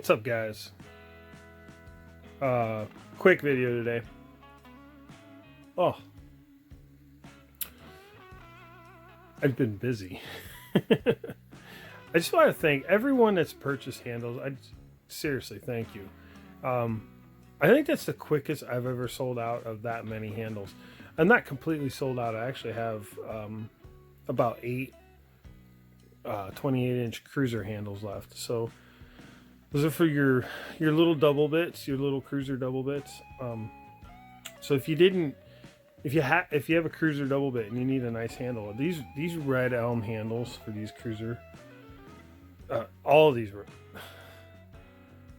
What's up, guys? Quick video today. Oh, I've been busy. I just want to thank everyone that's purchased handles. Seriously, thank you. I think that's the quickest I've ever sold out of that many handles. I'm not completely sold out. I actually have about 8 28-inch cruiser handles left. So those are for your little double bits, your little cruiser double bits. So if you have a cruiser double bit and you need a nice handle, these red elm handles for these cruiser, all of these were.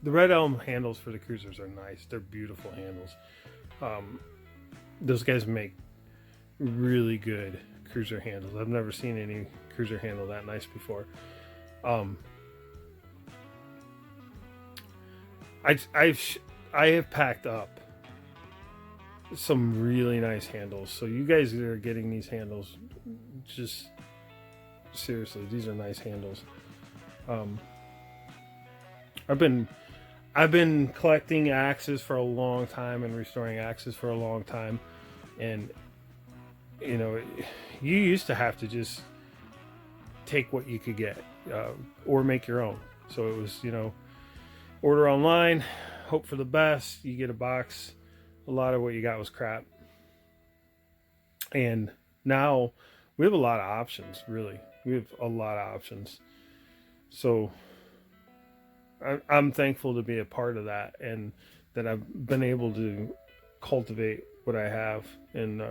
The red elm handles for the cruisers are nice. They're beautiful handles. Those guys make really good cruiser handles. I've never seen any cruiser handle that nice before. I have packed up some really nice handles. So you guys that are getting these handles, just seriously, these are nice handles. I've been collecting axes for a long time and restoring axes for a long time, and you know, you used to have to just take what you could get or make your own. So it was, order online, hope for the best, you get a box. A lot of what you got was crap. And now we have a lot of options, really. We have a lot of options. So I'm thankful to be a part of that, and that I've been able to cultivate what I have. And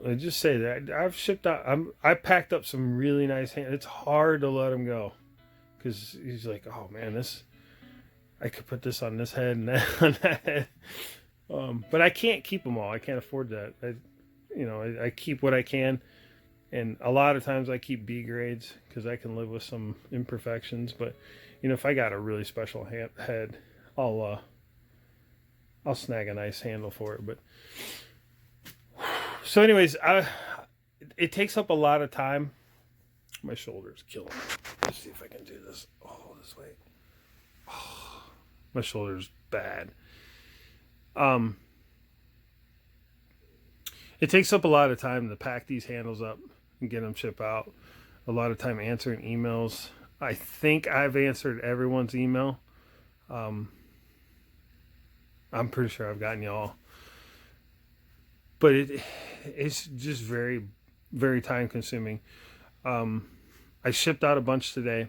I just say that I've shipped out. I packed up some really nice hands. It's hard to let them go, because he's like, oh man, I could put this on this head and that on that head. But I can't keep them all. I can't afford that. I keep what I can. And a lot of times I keep B grades because I can live with some imperfections. But, if I got a really special head, I'll snag a nice handle for it. But so anyways, it takes up a lot of time. My shoulder's killing me. Let's see if I can do this. Oh, this way. Oh, my shoulder's bad. It takes up a lot of time to pack these handles up and get them shipped out. A lot of time answering emails. I think I've answered everyone's email. I'm pretty sure I've gotten y'all. But it's just very, very time consuming. I shipped out a bunch today.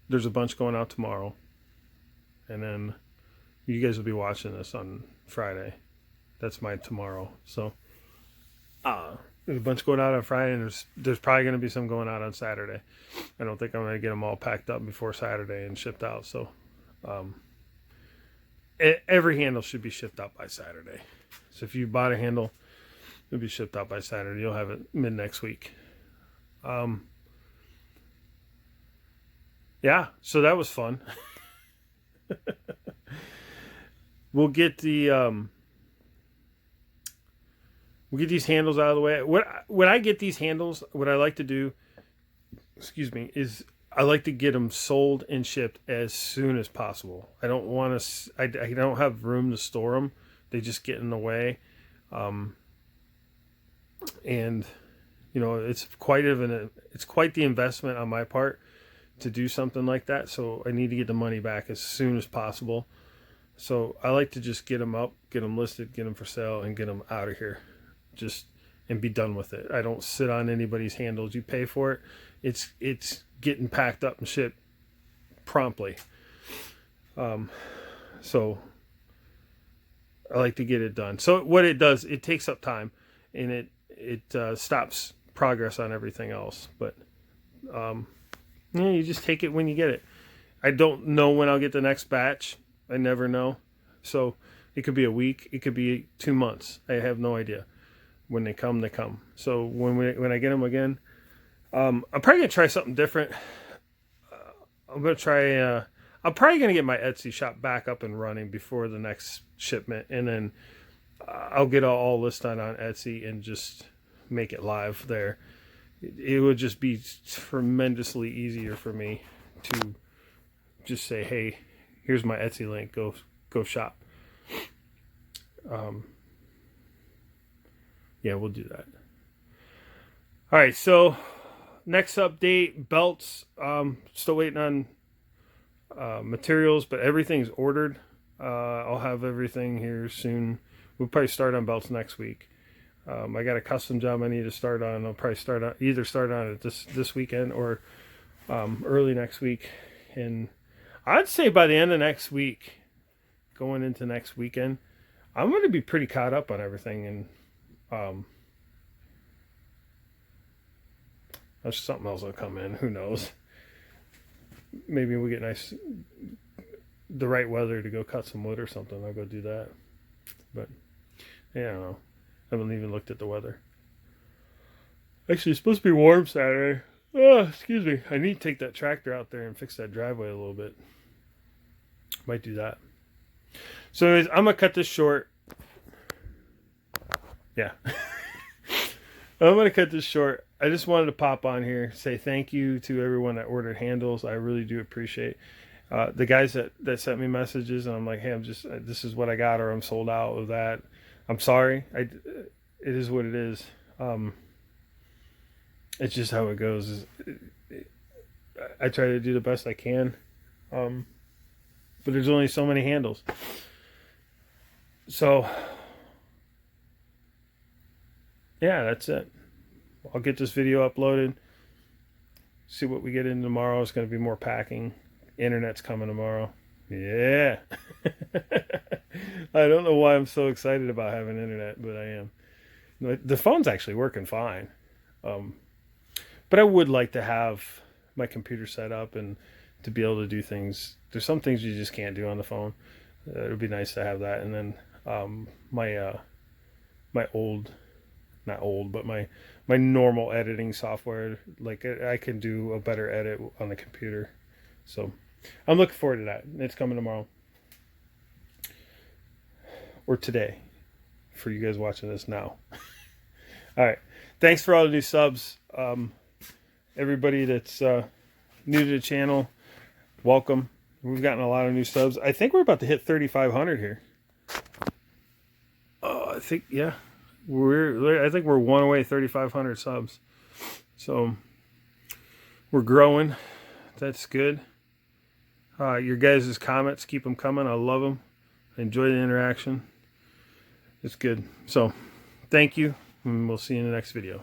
There's a bunch going out tomorrow. And then you guys will be watching this on Friday. That's my tomorrow. So there's a bunch going out on Friday, and there's probably going to be some going out on Saturday. I don't think I'm going to get them all packed up before Saturday and shipped out. So every handle should be shipped out by Saturday. So if you bought a handle, it'll be shipped out by Saturday. You'll have it mid next week. Yeah, so that was fun. We'll get these handles out of the way. When I get these handles, what I like to do, is I like to get them sold and shipped as soon as possible. I don't want to. I don't have room to store them. They just get in the way, and it's quite the investment on my part to do something like that. So I need to get the money back as soon as possible. So I like to just get them up, get them listed, get them for sale, and get them out of here. And be done with it. I don't sit on anybody's handles. You pay for it. It's getting packed up and shipped promptly. So I like to get it done. So what it does, it takes up time, and it stops progress on everything else. But you just take it when you get it. I don't know when I'll get the next batch. I never know. So it could be a week. It could be 2 months. I have no idea. When they come, they come. So when I get them again, I'm probably gonna try something different. I'm probably gonna get my Etsy shop back up and running before the next shipment, and then I'll get all listed on Etsy and just make it live there. it would just be tremendously easier for me to just say, hey, here's my Etsy link, go shop. Yeah, we'll do that. All right, so next update, belts. Still waiting on materials, but everything's ordered. I'll have everything here soon. We'll probably start on belts next week. I got a custom job I need to start on. I'll probably start on it this weekend or early next week. And I'd say by the end of next week, going into next weekend, I'm going to be pretty caught up on everything. And there's something else will come in. Who knows? Maybe we get the right weather to go cut some wood or something. I'll go do that. But yeah, I don't know. I haven't even looked at the weather. Actually, it's supposed to be warm Saturday. Oh, excuse me. I need to take that tractor out there and fix that driveway a little bit. Might do that. So anyways, I'm going to cut this short. Yeah. I'm going to cut this short. I just wanted to pop on here, say thank you to everyone that ordered handles. I really do appreciate the guys that sent me messages, and I'm like, hey, this is what I got, or I'm sold out of that. I'm sorry. It is what it is. It's just how it goes. I try to do the best I can, but there's only so many handles. So, yeah, that's it. I'll get this video uploaded. See what we get in tomorrow. It's going to be more packing. Internet's coming tomorrow. Yeah. I don't know why I'm so excited about having internet, but I am. The phone's actually working fine. But I would like to have my computer set up and to be able to do things. There's some things you just can't do on the phone. It would be nice to have that. And then my old, not old, but my normal editing software, like I can do a better edit on the computer. So I'm looking forward to that. It's coming tomorrow. Or today, for you guys watching this now. All right. Thanks for all the new subs. Everybody that's new to the channel, welcome. We've gotten a lot of new subs. I think we're about to hit 3,500 here. Oh, I think, yeah. I think we're one away, 3,500 subs. So we're growing. That's good. Your guys' comments, keep them coming. I love them. I enjoy the interaction. It's good. So thank you, and we'll see you in the next video.